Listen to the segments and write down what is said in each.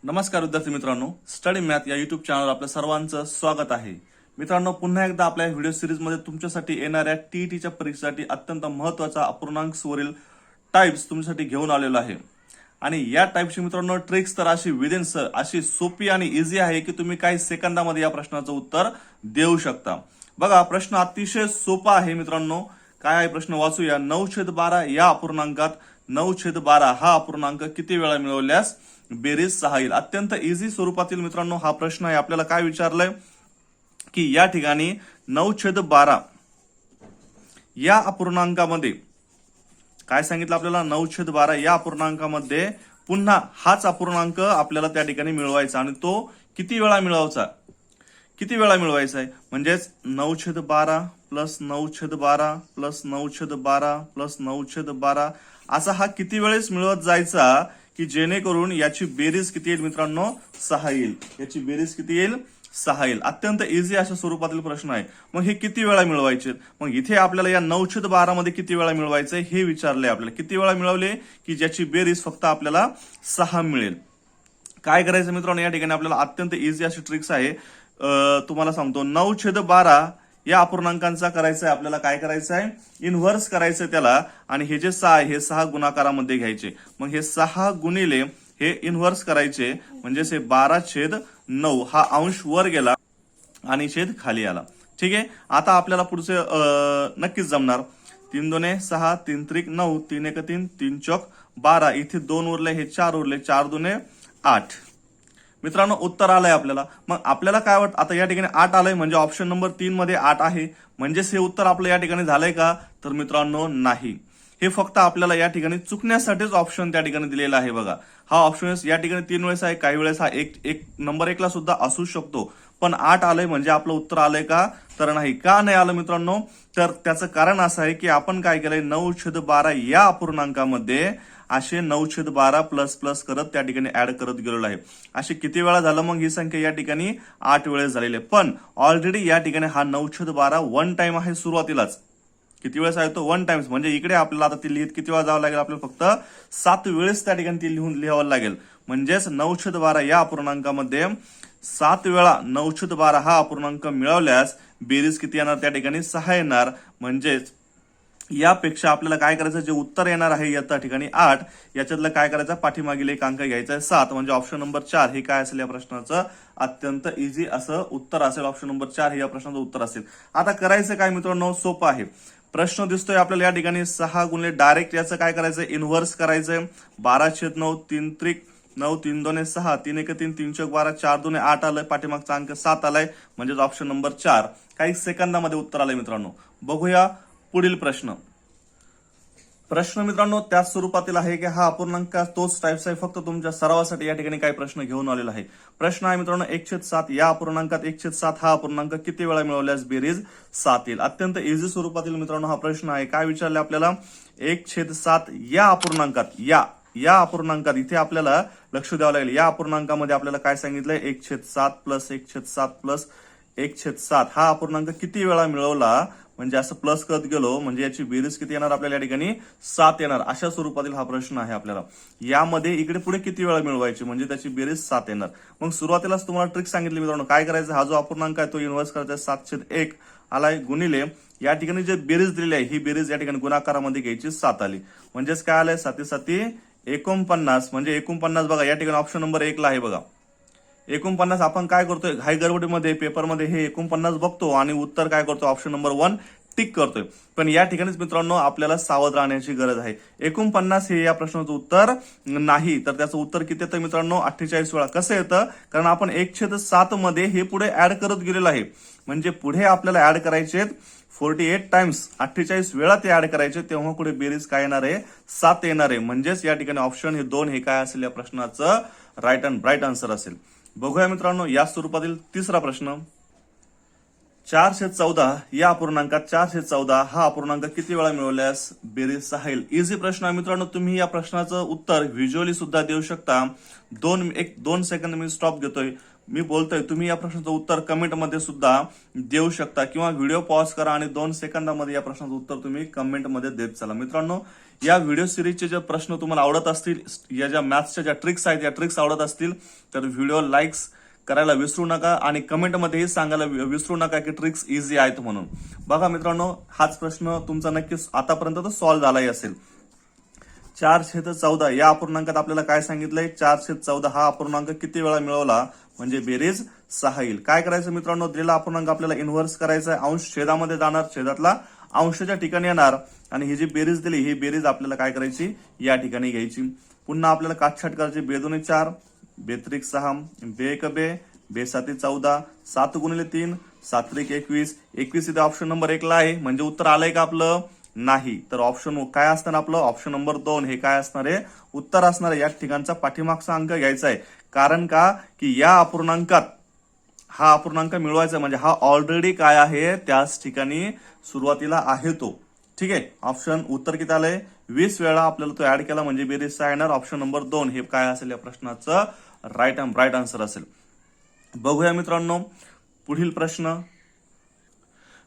नमस्कार विद्यार्थी मित्रांनो, स्टडी मॅथ या युट्यूब चॅनलवर आपल्या सर्वांचं स्वागत आहे. मित्रांनो, पुन्हा एकदा आपल्या व्हिडिओ सिरीजमध्ये तुमच्यासाठी येणाऱ्या टीईटीच्या परीक्षेसाठी अत्यंत महत्त्वाचा अपूर्णांक टाइप्स तुमच्यासाठी घेऊन आलेलो आहे. आणि या टाइपची मित्रांनो ट्रिक्स तर अशी विदिन अशी सोपी आणि इझी आहे की तुम्ही काही सेकंदामध्ये या प्रश्नाचं उत्तर देऊ शकता. बघा, प्रश्न अतिशय सोपा आहे मित्रांनो. काय आहे प्रश्न वाचूया. 9/12 या अपूर्णांकात 9/12 हा अपूर्णांक किती वेळा मिळवल्यास बेरीज 6 येईल. अत्यंत इझी स्वरूपातील मित्रांनो हा प्रश्न आहे. आपल्याला काय विचारलंय की या ठिकाणी 9/12 या अपूर्णांकामध्ये काय सांगितलं आपल्याला. 9/12 या अपूर्णांकामध्ये पुन्हा हाच अपूर्णांक आपल्याला त्या ठिकाणी मिळवायचा आणि तो किती वेळा मिळवायचा आहे. म्हणजेच 9/12 प्लस 9/12 प्लस 9/12 प्लस 9/12 असा हा किती वेळेस मिळवत जायचा की जेणेकरून याची बेरीज किती येईल मित्रांनो. 6 येईल. याची बेरीज किती येईल. 6 येईल. अत्यंत इझी अशा स्वरूपातील प्रश्न आहे. मग हे किती वेळा मिळवायचे. मग इथे आपल्याला या 9/12 मध्ये किती वेळा मिळवायचे हे विचारले आपल्याला. किती वेळा मिळवले की ज्याची बेरीज फक्त आपल्याला 6 मिळेल. काय करायचं मित्रांनो, या ठिकाणी आपल्याला अत्यंत इझी अशी ट्रिक्स आहे. तुम्हाला सांगतो. 9/12 या अपूर्णांकांचा करायचा आहे आपल्याला. काय करायचं आहे, इन्व्हर्स करायचं त्याला. आणि हे जे 6 आहे हे 6 गुणाकारामध्ये घ्यायचे. मग हे 6 गुणिले हे इन्व्हर्स करायचे. म्हणजेच हे 12/9 हा अंश वर गेला आणि छेद खाली आला. ठीक आहे. आता आपल्याला पुढचे नक्कीच जमणार. 3 2 6 3 3 9 3 1 3 3 चौक 12. इथे 2 उरले, हे 4 उरले. 4 2 8. मित्रांनो उत्तर आलंय आपल्याला. मग आपल्याला काय वाटतं आता या ठिकाणी 8 आलंय म्हणजे ऑप्शन नंबर 3 मध्ये 8 आहे. म्हणजेच हे उत्तर आपलं या ठिकाणी झालंय का, तर मित्रांनो नाही. हे फक्त आपल्याला या ठिकाणी चुकण्यासाठीच ऑप्शन त्या ठिकाणी दिलेला आहे. बघा, हा ऑप्शन या ठिकाणी 3 वेळेस आहे. काही वेळेस हा एक नंबर 1 ला सुद्धा असू शकतो. पण 8 आलंय म्हणजे आपलं उत्तर आलंय का, तर नाही. का नाही आलं मित्रांनो, तर त्याचं कारण असं आहे की आपण काय केलंय 9/12 या अपूर्णांकामध्ये असे 9/12 प्लस प्लस करत त्या ठिकाणी ऍड करत गेलेलो आहे. असे किती वेळा झालं मग ही संख्या या ठिकाणी 8 वेळेस झालेली आहे. पण ऑलरेडी या ठिकाणी हा 9/12 वन टाइम आहे सुरुवातीलाच. किती वेळेस आहे तो, 1 टाइम्स. म्हणजे इकडे आपल्याला आता ती लिहित किती वेळा जावं लागेल, आपल्याला फक्त 7 वेळेस त्या ठिकाणी ती लिहावं लागेल. म्हणजेच 9/12 या अपूर्णांकामध्ये 7 वेळा 9/12 हा अपूर्णांक मिळवल्यास बेरीज किती येणार, त्या ठिकाणी 6 येणार. म्हणजेच यापेक्षा आपल्याला काय करायचं, जे उत्तर येणार आहे या ठिकाणी 8, याच्यातलं काय करायचं, पाठीमागील एक अंक घ्यायचा आहे 7. म्हणजे ऑप्शन नंबर 4 हे काय असेल या प्रश्नाचं अत्यंत इझी असं उत्तर असेल. ऑप्शन नंबर 4 हे या प्रश्नाचं उत्तर असेल. आता करायचं काय मित्रांनो, सोपं आहे. प्रश्न दिसतोय आपल्याला या ठिकाणी 6 गुणिले डायरेक्ट याचं काय करायचं, इन्व्हर्स करायचंय. 12/9 3 3 9 3 2 6 3 1 3 3 चौक 12 4 2 8 आलंय. पाठीमागचा अंक 7 आलाय. म्हणजेच ऑप्शन नंबर 4 काही सेकंदामध्ये उत्तर आलंय मित्रांनो. बघूया पुढील प्रश्न मित्रांनो त्याच स्वरूपातील आहे की हा अपूर्णांक तोच टाइप्स आहे. फक्त तुमच्या सरावासाठी या ठिकाणी काही प्रश्न घेऊन आलेला आहे. प्रश्न आहे मित्रांनो 1/7 या अपूर्णांकात 1/7 हा अपूर्णांक किती वेळा मिळवल्यास बेरीज 7 येईल. अत्यंत इझी स्वरूपातील मित्रांनो हा प्रश्न आहे. काय विचारले आपल्याला, 1/7 या अपूर्णांकात या अपूर्णांकात इथे आपल्याला लक्ष द्यावं लागेल. या अपूर्णांकामध्ये आपल्याला काय सांगितलंय, 1/7 प्लस 1/7 प्लस 1/7 हा अपूर्णांक किती वेळा मिळवला. म्हणजे असं प्लस करत गेलो म्हणजे याची बेरीज किती येणार आपल्याला या ठिकाणी 7 येणार. अशा स्वरूपातील हा प्रश्न आहे आपल्याला. यामध्ये इकडे पुढे किती वेळा मिळवायची म्हणजे त्याची बेरीज 7 येणार. मग सुरुवातीलाच तुम्हाला ट्रिक सांगितली मित्रांनो. काय करायचं, हा जो अपूर्णांक आहे तो इन्व्हर्स करायचा. 7/1 आलाय गुणिले या ठिकाणी जे बेरीज दिलेली आहे ही बेरीज या ठिकाणी गुणाकारामध्ये घ्यायची 7 आली. म्हणजेच काय आलंय, 7 7 49. म्हणजे 49 बघा या ठिकाणी ऑप्शन नंबर 1 ला आहे. बघा 49 आपण काय करतोय, घाई गडबडीमध्ये पेपरमध्ये हे 49 बघतो आणि उत्तर काय करतो, ऑप्शन नंबर 1 टिक करतोय. पण या ठिकाणीच मित्रांनो आपल्याला सावध राहण्याची गरज आहे. 49 हे या प्रश्नाचं उत्तर नाही. तर त्याचं उत्तर किती येतं मित्रांनो, 48 वेळा. कसं येतं, कारण आपण 1/7 मध्ये हे पुढे ऍड करत गेलेलो आहे. म्हणजे पुढे आपल्याला ऍड करायचे 48 टाइम्स, 48 वेळा ते ऍड करायचे. तेव्हा पुढे बेरीज काय येणार आहे, 7 येणार आहे. म्हणजेच या ठिकाणी ऑप्शन हे 2 हे काय असेल या प्रश्नाचं राईट अँड ब्राईट आन्सर असेल. बघूया मित्रांनो या स्वरूपातील तिसरा प्रश्न. 4/14 या अपूर्णांकात 4/14 हा अपूर्णांक किती वेळा मिळवल्यास बेरीज 6 येईल. इझी प्रश्न आहे मित्रांनो. तुम्ही या प्रश्नाचं उत्तर व्हिज्युअली सुद्धा देऊ शकता. 2 सेकंद मी स्टॉप घेतोय, मी बोलतोय. तुम्ही या प्रश्नाचं उत्तर कमेंटमध्ये सुद्धा देऊ शकता किंवा व्हिडिओ पॉज करा आणि 2 सेकंदामध्ये या प्रश्नाचं उत्तर तुम्ही कमेंटमध्ये देत चला. मित्रांनो या व्हिडिओ सिरीजचे जे प्रश्न तुम्हाला आवडत असतील, या ज्या मॅथ्सच्या ज्या ट्रिक्स आहेत या ट्रिक्स आवडत असतील तर व्हिडिओ लाईक्स करायला विसरू नका आणि कमेंटमध्येही सांगायला विसरू नका की ट्रिक्स इझी आहेत म्हणून. बघा मित्रांनो, हाच प्रश्न तुमचा नक्कीच आतापर्यंत तर सॉल्व्ह झालाही असेल. 4/14 या अपूर्णांकात आपल्याला काय सांगितलंय, 4/14 हा अपूर्णांक किती वेळा मिळवला म्हणजे बेरीज 6 येईल. काय करायचं मित्रांनो, दिलेला अपूर्णांक आपल्याला इन्व्हर्स करायचा आहे. अंश छेदामध्ये जाणार, छेदातला अंशाच्या ठिकाणी येणार आणि ही जी बेरीज दिली ही बेरीज आपल्याला काय करायची, या ठिकाणी घ्यायची. पुन्हा आपल्याला काटछाट करायची. 2×4 बेत्रिक 6, बेक बे, बेसाती 14, 7 × 3 7त्रिक 21. 21 इथे ऑप्शन नंबर 1 ला आहे, म्हणजे उत्तर आलंय का आपलं, नाही. तर ऑप्शन काय असणार आपलं, ऑप्शन नंबर 2 हे काय असणार आहे, उत्तर असणार आहे. या ठिकाणचा पाठीमागचा अंक घ्यायचा आहे. कारण का की या अपूर्णांकात हा अपूर्णांक मिळवायचा म्हणजे हा ऑलरेडी काय आहे, त्याच ठिकाणी सुरुवातीला आहे तो. ठीक आहे, ऑप्शन उत्तर किती आलंय, 20 वेळा आपल्याला तो ऍड केला म्हणजे बेरीज 6 येणार. ऑप्शन नंबर 2 हे काय असेल या प्रश्नाचं राईट आन्सर असेल. बघूया मित्रांनो पुढील प्रश्न.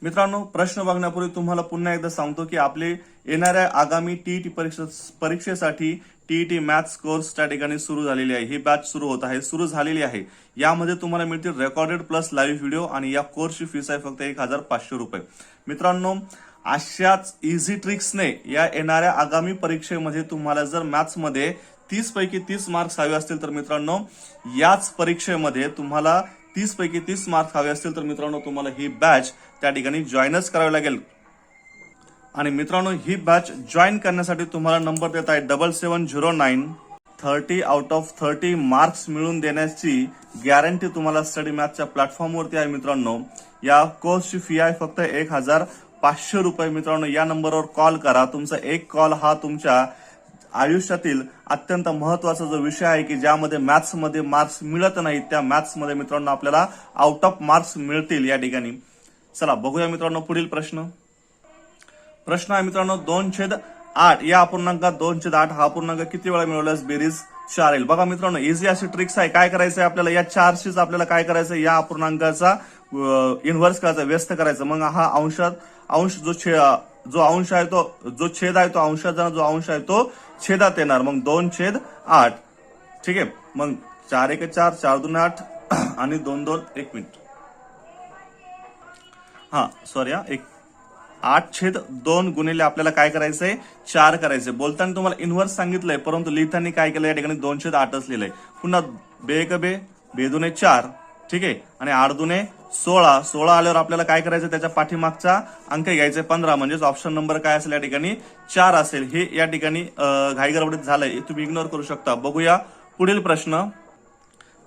मित्रांनो, प्रश्न बघण्यापूर्वी तुम्हाला पुन्हा एकदा सांगतो की आपले येणाऱ्या आगामी टीईटी परीक्षेसाठी टीईटी मॅथ्स कोर्स त्या ठिकाणी सुरू झालेली आहे. ही बॅच सुरू झालेली आहे. यामध्ये तुम्हाला मिळतील रेकॉर्डेड प्लस लाईव्ह व्हिडिओ आणि या कोर्सची फीस आहे फक्त 1500 रुपये. मित्रांनो, अशाच इझी ट्रिक्सने या येणाऱ्या आगामी परीक्षेमध्ये तुम्हाला जर मॅथ्समध्ये 30 पैकी 30 मार्क्स हवे असतील तर मित्रांनो, याच परीक्षेमध्ये तुम्हाला 30 पैकी 30 मार्क्स हवे असतील तर मित्रांनो तुम्हाला ही बॅच त्या ठिकाणी जॉईनच करावी लागेल. आणि मित्रांनो, ही बॅच जॉईन करण्यासाठी तुम्हाला नंबर देत आहे 7709. 30 आउट ऑफ 30 मार्क्स मिळवून देण्याची गॅरंटी तुम्हाला स्टडी मॅथच्या प्लॅटफॉर्मवरती आहे. मित्रांनो, या कोर्सची फी आहे फक्त 1500 रुपये. मित्रांनो, या नंबरवर कॉल करा. तुमचा एक कॉल हा तुमच्या आयुष्यातील अत्यंत महत्वाचा जो विषय आहे की ज्यामध्ये मॅथ्समध्ये मार्क्स मिळत नाहीत, त्या मॅथ्समध्ये मित्रांनो आपल्याला आउट ऑफ मार्क्स मिळतील या ठिकाणी. चला बघूया मित्रांनो पुढील प्रश्न. प्रश्न आहे मित्रांनो 2/8 या अपूर्णांकात 2/8 हा अपूर्णांक किती वेळा मिळवल्यास बेरीज 4 येईल. बघा मित्रांनो, इझी अशी ट्रिक्स आहे. काय करायचंय आपल्याला, या 4शीच आपल्याला काय करायचं, या अपूर्णांकाचा इन्व्हर्स करायचा, व्यस्त करायचं. मग हा अंश जो अंश आहे तो, जो छेद आहे तो अंशात जाणार, जो अंश आहे तो छेदात येणार. मग 2/8. ठीक आहे, मग 4×1 4, 4×2 8 आणि 2×2 1 मिनिट. हा सॉरी, 8/2 गुणिले आपल्याला काय करायचंय, 4 करायचंय. बोलताना तुम्हाला इन्व्हर्स सांगितलंय, परंतु लिहिताना काय केलं, या ठिकाणी 2/8च लिहिलंय. पुन्हा बेक बे, 2×2 4. ठीक आहे, आणि 8×2 16. 16 आल्यावर आपल्याला काय करायचं, त्याच्या पाठीमागचा अंक घ्यायचा 15, म्हणजेच ऑप्शन नंबर काय असेल या ठिकाणी 4 असेल. हे या ठिकाणी घाई गडबडीत झालंय, तुम्ही इग्नोर करू शकता. बघूया पुढील प्रश्न.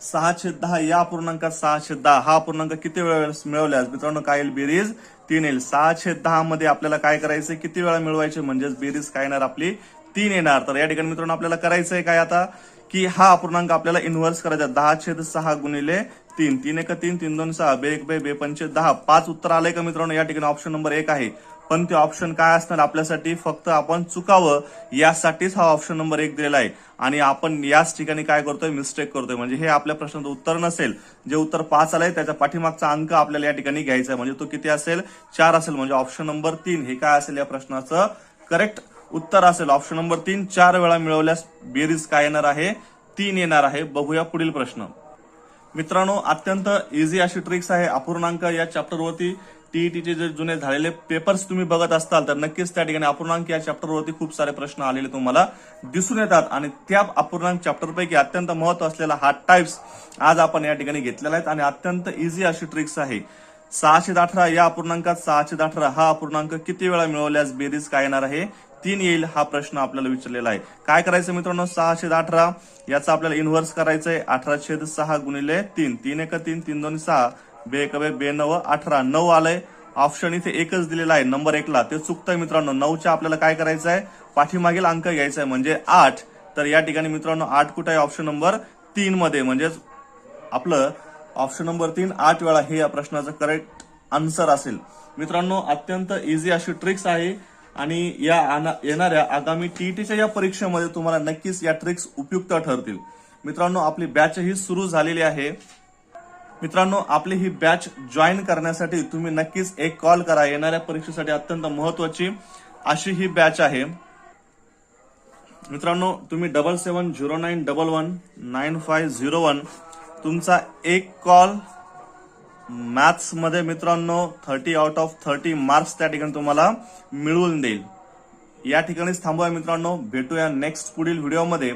6/10 या अपूर्णांकात 6/10 हा अपूर्णांक किती वेळा मिळवल्यास मित्रांनो काय येईल, बेरीज 3 येईल. 6/10 मध्ये आपल्याला काय करायचं, किती वेळा मिळवायचे म्हणजेच बेरीज काय येणार आपली 3 येणार. तर या ठिकाणी मित्रांनो आपल्याला करायचंय काय आता, की हा अपूर्णांक आपल्याला इन्व्हर्स करायचा. 10/6 गुणिले 3, 3×1 3, 3×2 6, बेक बे, 5×10. 5 उत्तर आलंय का मित्रांनो, या ठिकाणी ऑप्शन नंबर 1 आहे. पण ते ऑप्शन काय असणार आपल्यासाठी, फक्त आपण चुकावं यासाठीच हा ऑप्शन नंबर 1 दिलेला आहे. आणि आपण याच ठिकाणी काय करतोय, मिस्टेक करतोय. म्हणजे हे आपल्या प्रश्नाचं उत्तर नसेल. जे उत्तर 5 आलंय त्याच्या पाठीमागचा अंक आपल्याला या ठिकाणी घ्यायचा आहे. म्हणजे तो किती असेल, 4 असेल. म्हणजे ऑप्शन नंबर 3 हे काय असेल या प्रश्नाचं करेक्ट उत्तर असेल. ऑप्शन नंबर 3 4 वेळा मिळवल्यास बेरीज काय येणार आहे, 3 येणार आहे. बघूया पुढील प्रश्न. मित्रांनो, अत्यंत इझी अशी ट्रिक्स आहे. अपूर्णांक या चॅप्टरवरती टीईटीचे जे जुने झालेले पेपर्स तुम्ही बघत असताल तर नक्कीच त्या ठिकाणी अपूर्णांक या चॅप्टरवरती खूप सारे प्रश्न आलेले तुम्हाला दिसून येतात. आणि त्या अपूर्णांक चॅप्टरपैकी अत्यंत महत्व असलेला हा टाइप्स आज आपण या ठिकाणी घेतलेला आहे आणि अत्यंत इझी अशी ट्रिक्स आहे. 618 या अपूर्णांकात 618 हा अपूर्णांक किती वेळा मिळवल्यास बेरीज काय येणार आहे, 3 येईल. हा प्रश्न आपल्याला विचारलेला आहे. काय करायचं मित्रांनो, 618 याचा आपल्याला इन्व्हर्स करायचंय. 18/6 गुणिले 3, 3×1 3, 3×2 6, बेक बे, 9 18. 9 आलंय. ऑप्शन इथे एकच दिलेला आहे नंबर 1 ला, ते चुकतंय मित्रांनो. 9च्या आपल्याला काय करायचं आहे, पाठीमागील अंक घ्यायचा आहे म्हणजे 8. तर या ठिकाणी मित्रांनो 8 कुठे आहे, ऑप्शन नंबर 3 मध्ये. म्हणजेच आपलं ऑप्शन नंबर 3 8 वेळा हे या प्रश्नाचं करेक्ट आन्सर असेल. मित्रांनो, अत्यंत इझी अशी ट्रिक्स आहे आणि या येणाऱ्या आगामी टीईटीच्या या परीक्षेमध्ये तुम्हाला नक्कीच या ट्रिक्स उपयुक्त ठरतील. मित्रांनो, आपली बॅच ही सुरू झालेली आहे. मित्रांनो, आपली ही बॅच जॉईन करण्यासाठी तुम्ही नक्कीच एक कॉल करा. येणाऱ्या परीक्षेसाठी अत्यंत महत्वाची अशी ही बॅच आहे. मित्रांनो तुम्ही 7709119501 तुमचा एक कॉल मॅथ्स मध्ये मित्रांनो 30 आउट ऑफ 30 मार्क्स त्या ठिकाणी तुम्हाला मिळवून देईल. या ठिकाणीच थांबूया मित्रांनो, भेटूया नेक्स्ट पुढील व्हिडिओमध्ये.